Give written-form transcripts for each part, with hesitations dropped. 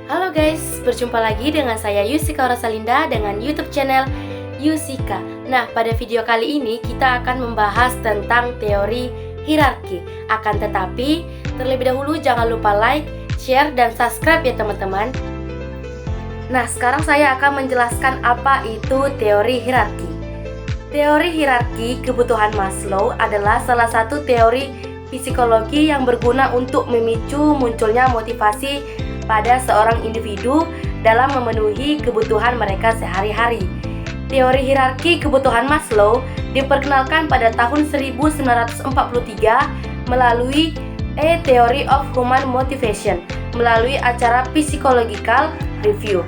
Halo guys, berjumpa lagi dengan saya Yusika Rosalinda dengan YouTube channel Yusika. Nah, pada video kali ini kita akan membahas tentang teori hierarki. Akan tetapi, terlebih dahulu jangan lupa like, share, dan subscribe ya teman-teman. Nah, sekarang saya akan menjelaskan apa itu teori hierarki. Teori hierarki kebutuhan Maslow adalah salah satu teori psikologi yang berguna untuk memicu munculnya motivasi pada seorang individu dalam memenuhi kebutuhan mereka sehari-hari. Teori hierarki kebutuhan Maslow diperkenalkan pada tahun 1943 melalui A Theory of Human Motivation melalui acara Psychological Review.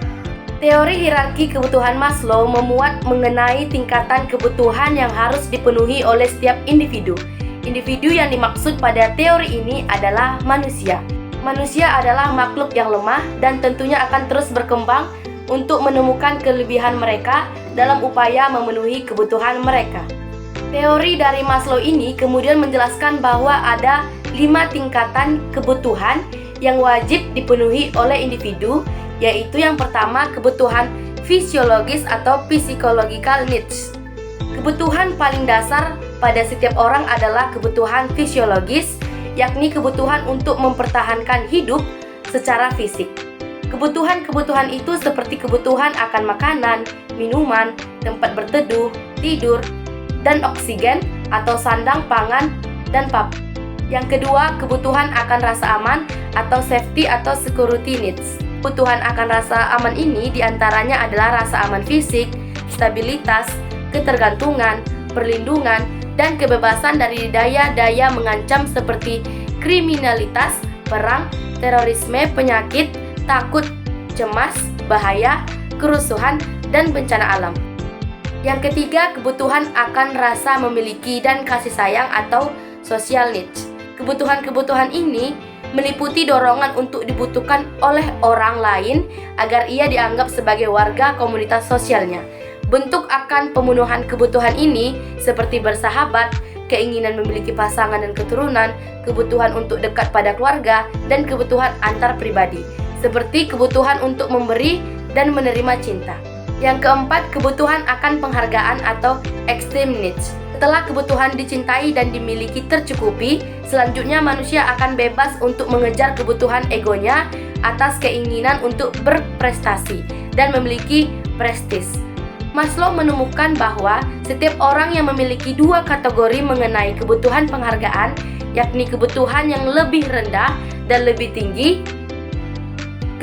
Teori hierarki kebutuhan Maslow memuat mengenai tingkatan kebutuhan yang harus dipenuhi oleh setiap individu. Individu yang dimaksud pada teori ini adalah manusia. Manusia adalah makhluk yang lemah dan tentunya akan terus berkembang untuk menemukan kelebihan mereka dalam upaya memenuhi kebutuhan mereka. Teori dari Maslow ini kemudian menjelaskan bahwa ada 5 tingkatan kebutuhan yang wajib dipenuhi oleh individu, yaitu yang pertama kebutuhan fisiologis atau physiological needs. Kebutuhan paling dasar pada setiap orang adalah kebutuhan fisiologis, yakni kebutuhan untuk mempertahankan hidup secara fisik. Kebutuhan-kebutuhan itu seperti kebutuhan akan makanan, minuman, tempat berteduh, tidur, dan oksigen atau sandang pangan dan papan. Yang kedua, kebutuhan akan rasa aman atau safety atau security needs. Kebutuhan akan rasa aman ini diantaranya adalah rasa aman fisik, stabilitas, ketergantungan, perlindungan, dan kebebasan dari daya-daya mengancam seperti kriminalitas, perang, terorisme, penyakit, takut, cemas, bahaya, kerusuhan, dan bencana alam. Yang ketiga, kebutuhan akan rasa memiliki dan kasih sayang atau social needs. Kebutuhan-kebutuhan ini meliputi dorongan untuk dibutuhkan oleh orang lain agar ia dianggap sebagai warga komunitas sosialnya. Bentuk akan pemenuhan kebutuhan ini seperti bersahabat, keinginan memiliki pasangan dan keturunan, kebutuhan untuk dekat pada keluarga, dan kebutuhan antar pribadi, seperti kebutuhan untuk memberi dan menerima cinta. Yang keempat, kebutuhan akan penghargaan atau extreme needs. Setelah kebutuhan dicintai dan dimiliki tercukupi, selanjutnya manusia akan bebas untuk mengejar kebutuhan egonya atas keinginan untuk berprestasi dan memiliki prestis. Maslow menemukan bahwa setiap orang yang memiliki 2 kategori mengenai kebutuhan penghargaan, yakni kebutuhan yang lebih rendah dan lebih tinggi.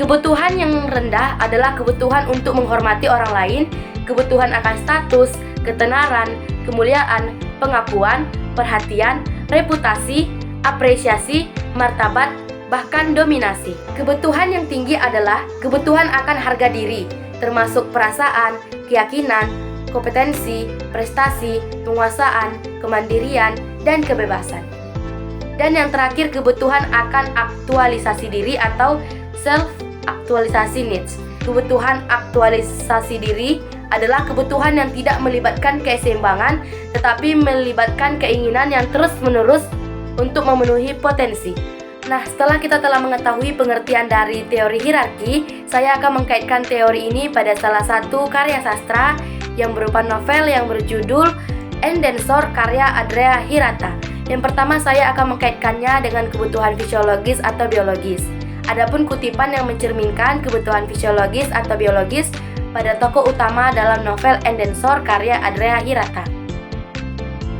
Kebutuhan yang rendah adalah kebutuhan untuk menghormati orang lain, kebutuhan akan status, ketenaran, kemuliaan, pengakuan, perhatian, reputasi, apresiasi, martabat, bahkan dominasi. Kebutuhan yang tinggi adalah kebutuhan akan harga diri, termasuk perasaan, keyakinan, kompetensi, prestasi, penguasaan, kemandirian, dan kebebasan. Dan yang terakhir, kebutuhan akan aktualisasi diri atau self-aktualisasi needs. Kebutuhan aktualisasi diri adalah kebutuhan yang tidak melibatkan keseimbangan, tetapi melibatkan keinginan yang terus-menerus untuk memenuhi potensi. Nah, setelah kita telah mengetahui pengertian dari teori hierarki, saya akan mengkaitkan teori ini pada salah satu karya sastra yang berupa novel yang berjudul Endensor karya Andrea Hirata. Yang pertama, saya akan mengkaitkannya dengan kebutuhan fisiologis atau biologis. Adapun kutipan yang mencerminkan kebutuhan fisiologis atau biologis pada tokoh utama dalam novel Endensor karya Andrea Hirata.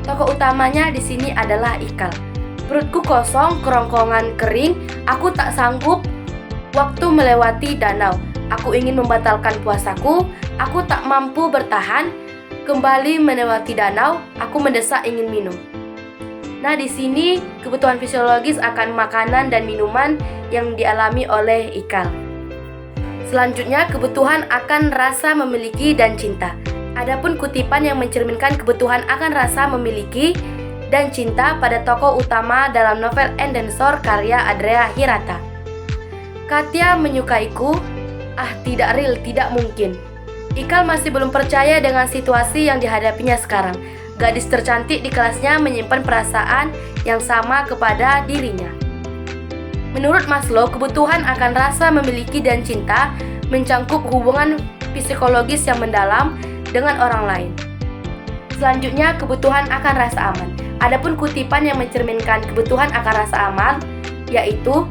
Tokoh utamanya di sini adalah Ikal. Perutku kosong, kerongkongan kering, aku tak sanggup waktu melewati danau. Aku ingin membatalkan puasaku, aku tak mampu bertahan, kembali melewati danau, aku mendesak ingin minum. Nah, di sini kebutuhan fisiologis akan makanan dan minuman yang dialami oleh Ikal. Selanjutnya, kebutuhan akan rasa memiliki dan cinta. Adapun kutipan yang mencerminkan kebutuhan akan rasa memiliki dan cinta pada tokoh utama dalam novel Endensor karya Andrea Hirata. Katya menyukaiku, tidak real, tidak mungkin. Ikal masih belum percaya dengan situasi yang dihadapinya sekarang. Gadis tercantik di kelasnya menyimpan perasaan yang sama kepada dirinya. Menurut Maslow, kebutuhan akan rasa memiliki dan cinta mencangkup hubungan psikologis yang mendalam dengan orang lain. Selanjutnya, kebutuhan akan rasa aman. Adapun kutipan yang mencerminkan kebutuhan akan rasa aman, yaitu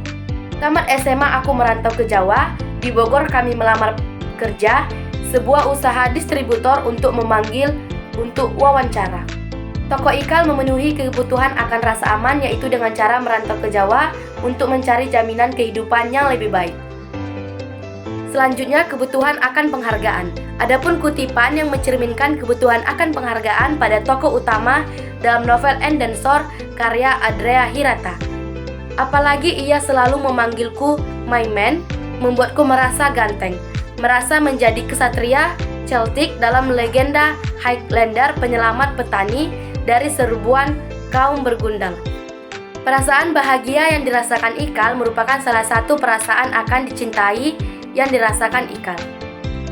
tamat SMA aku merantau ke Jawa, di Bogor kami melamar kerja, sebuah usaha distributor untuk memanggil untuk wawancara. Tokoh Ikal memenuhi kebutuhan akan rasa aman yaitu dengan cara merantau ke Jawa untuk mencari jaminan kehidupan yang lebih baik. Selanjutnya, kebutuhan akan penghargaan. Adapun kutipan yang mencerminkan kebutuhan akan penghargaan pada tokoh utama dalam novel Endensor karya Andrea Hirata. Apalagi ia selalu memanggilku my man, membuatku merasa ganteng, merasa menjadi kesatria Celtic dalam legenda Highlander penyelamat petani dari serbuan kaum bergundal. Perasaan bahagia yang dirasakan Ikal merupakan salah satu perasaan akan dicintai yang dirasakan Ikal.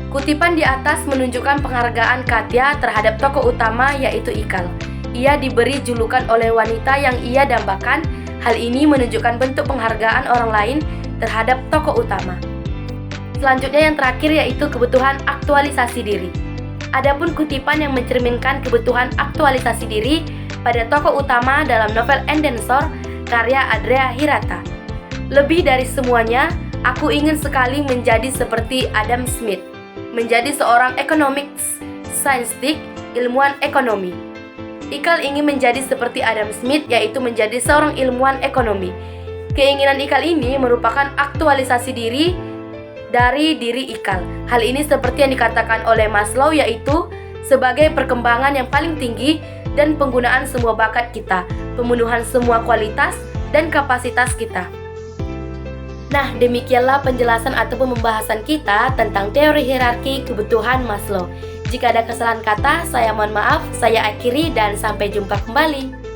Kutipan di atas menunjukkan penghargaan Katya terhadap tokoh utama yaitu Ikal. Ia diberi julukan oleh wanita yang ia dambakan. Hal ini menunjukkan bentuk penghargaan orang lain terhadap tokoh utama. Selanjutnya yang terakhir yaitu kebutuhan aktualisasi diri. Adapun kutipan yang mencerminkan kebutuhan aktualisasi diri pada tokoh utama dalam novel Endensor karya Andrea Hirata. Lebih dari semuanya, aku ingin sekali menjadi seperti Adam Smith, menjadi seorang economics scientist, ilmuwan ekonomi. Ikal ingin menjadi seperti Adam Smith, yaitu menjadi seorang ilmuwan ekonomi. Keinginan Ikal ini merupakan aktualisasi diri dari diri Ikal. Hal ini seperti yang dikatakan oleh Maslow, yaitu sebagai perkembangan yang paling tinggi dan penggunaan semua bakat kita, pemenuhan semua kualitas dan kapasitas kita. Nah, demikianlah penjelasan ataupun pembahasan kita tentang teori hierarki kebutuhan Maslow. Jika ada kesalahan kata, saya mohon maaf, saya akhiri dan sampai jumpa kembali.